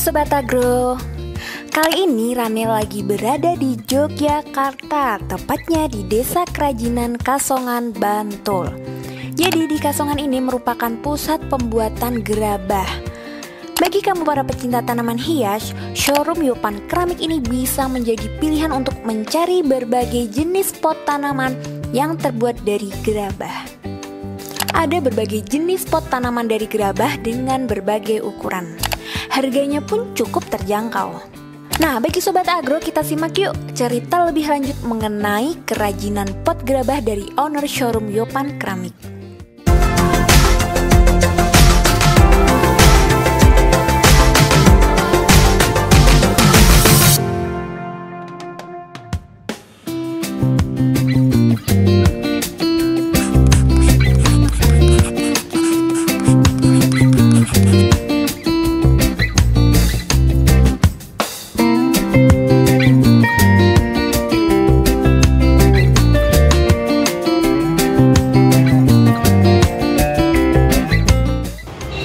Sobat Agro, kali ini Rane lagi berada di Yogyakarta, tepatnya di Desa Kerajinan Kasongan, Bantul. Jadi di Kasongan ini merupakan pusat pembuatan gerabah. Bagi kamu para pecinta tanaman hias, showroom Yopan Keramik ini bisa menjadi pilihan untuk mencari berbagai jenis pot tanaman yang terbuat dari gerabah. Ada berbagai jenis pot tanaman dari gerabah dengan berbagai ukuran. Harganya pun cukup terjangkau. Nah, bagi Sobat Agro, kita simak yuk cerita lebih lanjut mengenai kerajinan pot gerabah dari owner showroom Yopan Keramik.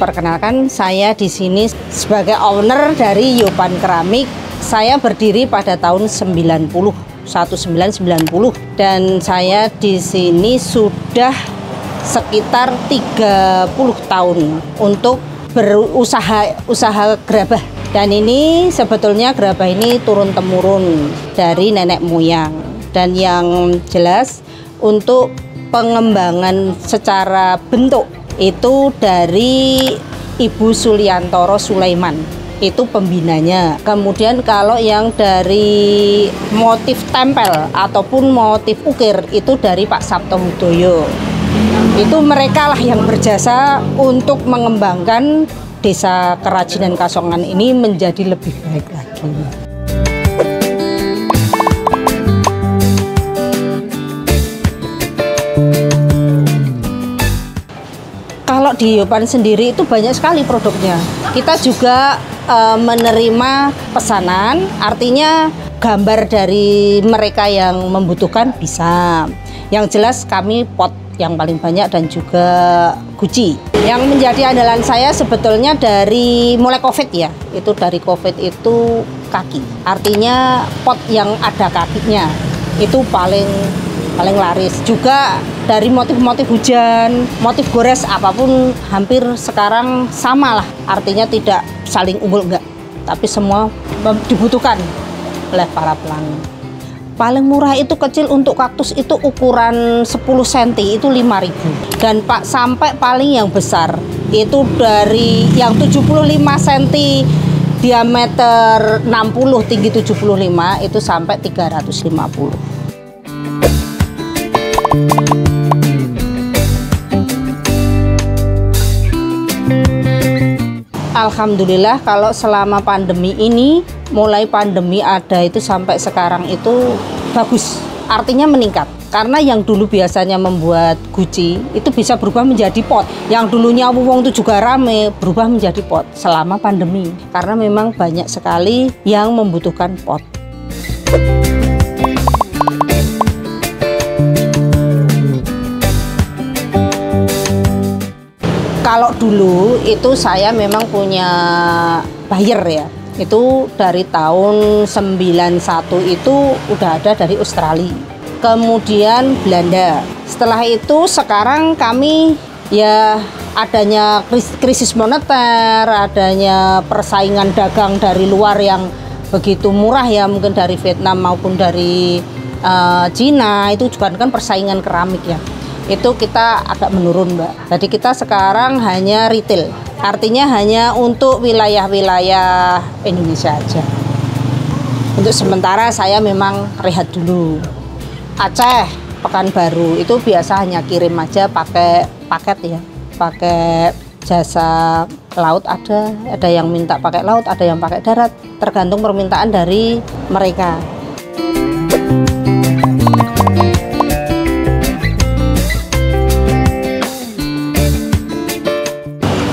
Perkenalkan, saya di sini sebagai owner dari Yopan Keramik. Saya berdiri pada tahun 1990 dan saya di sini sudah sekitar 30 tahun untuk berusaha gerabah. Dan ini sebetulnya gerabah ini turun temurun dari nenek moyang. Dan yang jelas untuk pengembangan secara bentuk itu dari Ibu Suliantoro Sulaiman, itu pembinanya. Kemudian kalau yang dari motif tempel ataupun motif ukir itu dari Pak Sabto Hudoyo. Itu mereka lah yang berjasa untuk mengembangkan Desa Kerajinan Kasongan ini menjadi lebih baik lagi. Kalau di Yopan sendiri itu banyak sekali produknya. Kita juga menerima pesanan, artinya gambar dari mereka yang membutuhkan bisa. Yang jelas kami pot yang paling banyak dan juga guci. Yang menjadi andalan saya sebetulnya dari mulai COVID ya, itu dari COVID itu kaki. Artinya pot yang ada kakinya itu paling laris. Juga dari motif-motif hujan, motif gores apapun hampir sekarang sama lah. Artinya tidak saling unggul enggak, tapi semua dibutuhkan oleh para pelanggan. Paling murah itu kecil untuk kaktus itu ukuran 10 cm itu 5.000. Dan Pak sampai paling yang besar itu dari yang 75 cm diameter 60 tinggi 75 itu sampai 350. Alhamdulillah kalau selama pandemi ini, mulai pandemi ada itu sampai sekarang itu bagus, artinya meningkat. Karena yang dulu biasanya membuat guci itu bisa berubah menjadi pot. Yang dulunya wong itu juga rame, berubah menjadi pot selama pandemi. Karena memang banyak sekali yang membutuhkan pot. Kalau dulu itu saya memang punya buyer ya, itu dari tahun 91 itu udah ada dari Australia, kemudian Belanda. Setelah itu sekarang kami ya adanya krisis moneter, adanya persaingan dagang dari luar yang begitu murah ya, mungkin dari Vietnam maupun dari Cina, itu juga kan persaingan keramik ya. Itu kita agak menurun Mbak. Jadi kita sekarang hanya retail, artinya hanya untuk wilayah-wilayah Indonesia aja. Untuk sementara saya memang rehat dulu. Aceh, Pekanbaru itu biasa hanya kirim aja pakai paket ya, pakai jasa laut, ada yang minta pakai laut, ada yang pakai darat, tergantung permintaan dari mereka.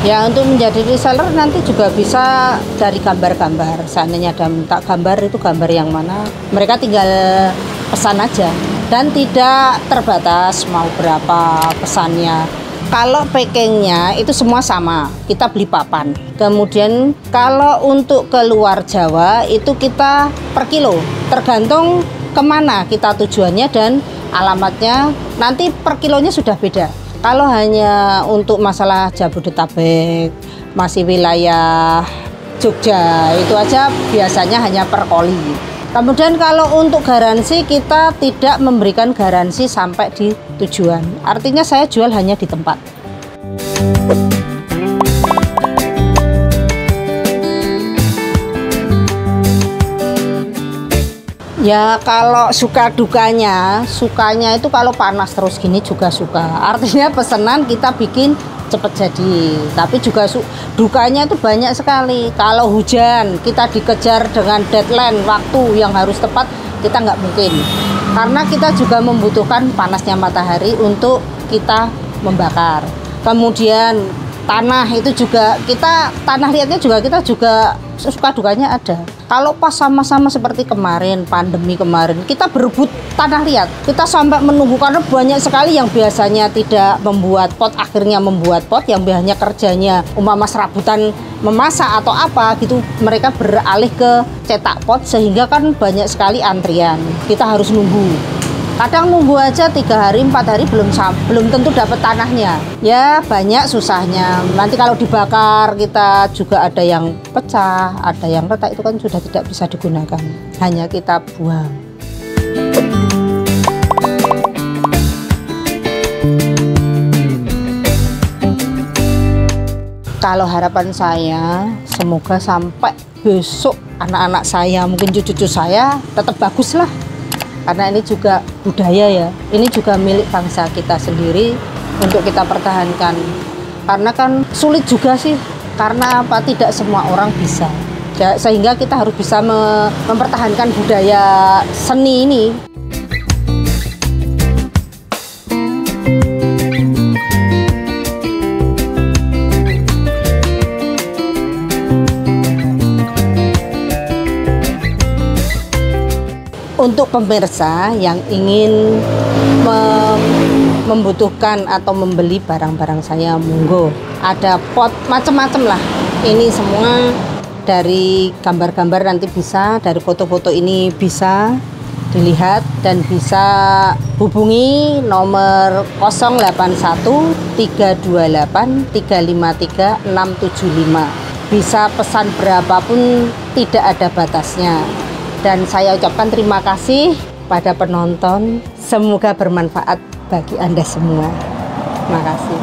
Ya untuk menjadi reseller nanti juga bisa dari gambar-gambar. Seandainya ada minta gambar, itu gambar yang mana, mereka tinggal pesan aja. Dan tidak terbatas mau berapa pesannya. Kalau packingnya itu semua sama, kita beli papan. Kemudian kalau untuk ke luar Jawa itu kita per kilo, tergantung kemana kita tujuannya dan alamatnya, nanti per kilonya sudah beda. Kalau hanya untuk masalah Jabodetabek, masih wilayah Jogja, itu aja biasanya hanya per koli. Kemudian kalau untuk garansi, kita tidak memberikan garansi sampai di tujuan. Artinya saya jual hanya di tempat. Ya kalau suka dukanya itu kalau panas terus gini juga suka. Artinya pesanan kita bikin cepat jadi, tapi juga dukanya itu banyak sekali. Kalau hujan kita dikejar dengan deadline waktu yang harus tepat, kita nggak mungkin, karena kita juga membutuhkan panasnya matahari untuk kita membakar. Kemudian tanah itu juga tanah liatnya juga kita juga suka dukanya ada. Kalau pas sama-sama seperti kemarin, pandemi kemarin, kita berebut tanah liat, kita sampai menunggu karena banyak sekali yang biasanya tidak membuat pot, akhirnya membuat pot, yang biasanya kerjanya umpama serabutan memasak atau apa gitu, mereka beralih ke cetak pot, sehingga kan banyak sekali antrian, kita harus nunggu. Kadang nunggu aja 3 hari, 4 hari belum tentu dapat tanahnya. Ya banyak susahnya. Nanti kalau dibakar kita juga ada yang pecah, ada yang retak, itu kan sudah tidak bisa digunakan. Hanya kita buang. Kalau harapan saya semoga sampai besok anak-anak saya, mungkin cucu-cucu saya tetap bagus lah. Karena ini juga budaya ya, ini juga milik bangsa kita sendiri untuk kita pertahankan. Karena kan sulit juga sih, karena apa, tidak semua orang bisa. Sehingga kita harus bisa mempertahankan budaya seni ini. Untuk pemirsa yang ingin membutuhkan atau membeli barang-barang saya, monggo. Ada pot macam-macam lah. Ini semua dari gambar-gambar nanti bisa, dari foto-foto ini bisa dilihat, dan bisa hubungi nomor 081 328 353 675. Bisa pesan berapapun, tidak ada batasnya. Dan saya ucapkan terima kasih pada penonton. Semoga bermanfaat bagi Anda semua. Terima kasih.